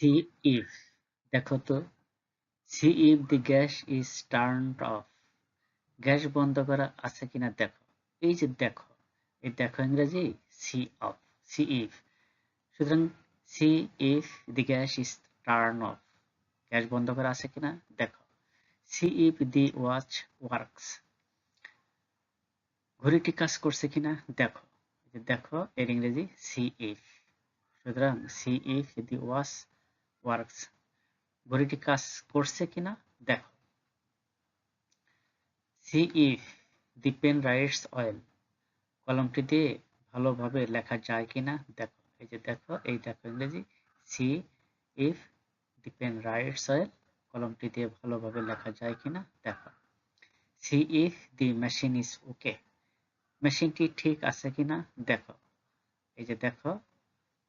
C if দেখো তো, see if the gas is turned off, gas বন্ধ করা আছে কিনা দেখো। এই যে দেখো, এই দেখো ইংরেজি সি অফ, সি ইফ। সুতরাং see if the gas is turn off, gas বন্ধ করা আছে কিনা দেখো। See if the watch works, ঘড়িটি কাজ করছে কিনা দেখো। এই যে দেখো এর ইংরেজি সি ইফ। সুতরাং see if the watch works, ঘড়িটি কাজ করছে কিনা দেখো। See if the pen writes well, কলমটি দিয়ে ভালোভাবে লেখা যায় কিনা দেখো। এই যে দেখো, এই দেখো ইংরেজি see if the pen writes well, কলমটি দিয়ে ভালোভাবে লেখা যায় কিনা দেখো। See if the machine is okay, মেশিনটি ঠিক আছে কিনা দেখো। এই যে দেখো,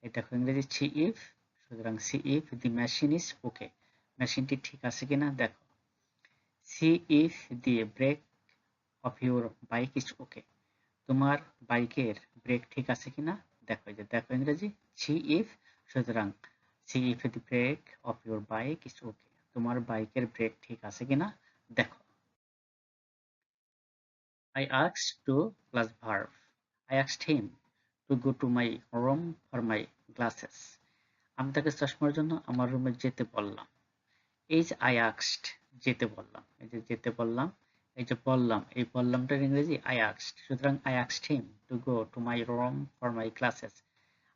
এই দেখো ইংরেজি সি ইফ। সুতরাং see if the machine is okay, মেশিনটি ঠিক আছে কিনা দেখো। See if the brake of your bike is okay, তোমার বাইকের ব্রেক ঠিক আছে কিনা দেখো। এই যে দেখো ইংরেজি সি ইফ। সুতরাং see if the brake of your bike is okay, তোমার বাইকের ব্রেক ঠিক আছে কিনা দেখো। I asked to plus verb. I asked him to go to my room for my glasses. আমি তাকে চশমার জন্য আমার রুমে যেতে বললাম। এই যে I asked, যেতে বললাম, এই যে যেতে বললাম, এই যে বললাম, এই বললামটার ইংরেজি I asked। সুতরাং I asked him to go to my room for my glasses.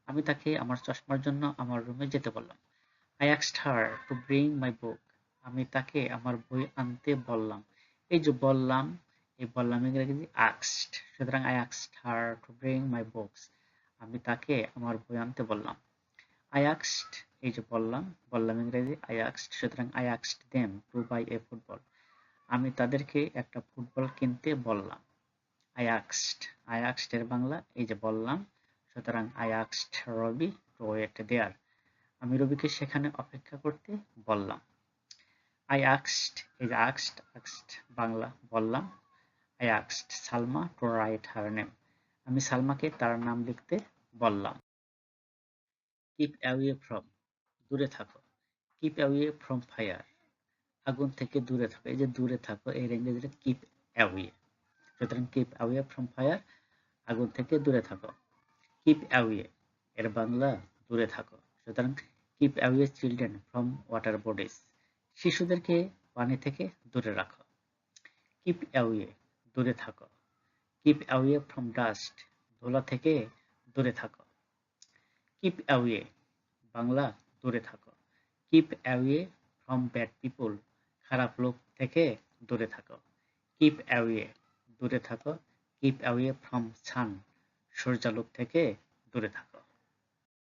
আমি তাকে আমার চশমার জন্য আমার রুমে যেতে বললাম। I asked her to bring my book. আমি তাকে আমার বই আনতে বললাম। এই যে বললাম, এই বললাম ইংরেজি asked। সুতরাং I asked her to bring my books. আমি তাকে আমার বই আনতে বললাম। I asked, এই যে বললাম, বললাম ইংরেজি I asked। সুতরাং I asked them to buy a football. আমি তাদেরকে একটা ফুটবল কিনতে বললাম। I asked এর বাংলা এই যে বললাম। সুতরাং I asked Robbie to wait there. আমি রবিকে সেখানে অপেক্ষা করতে বললাম। I asked, এই যে asked বাংলা বললাম। I asked Salma to write her name. আমি সালমাকে তার নাম লিখতে বললাম। Keep away from, দূরে থাকো। Keep away from fire, আগুন থেকে দূরে থাকো। এই যে দূরে থাকো এর ইংরেজিটা keep away। সুতরাং keep away from fire, আগুন থেকে দূরে থাকো। Keep away এর বাংলা দূরে থাকো। সুতরাং keep away children from water bodies, শিশুদেরকে পানি থেকে দূরে রাখো। Keep away, দূরে থাকো। Keep away from dust, ধুলা থেকে দূরে থাকো। Keep away বাংলা দূরে থাকো। Keep away from bad people, খারাপ লোক থেকে দূরে থাকো। Keep away দূরে থাকো। Keep away from sun, সূর্যালোক থেকে দূরে থাকো।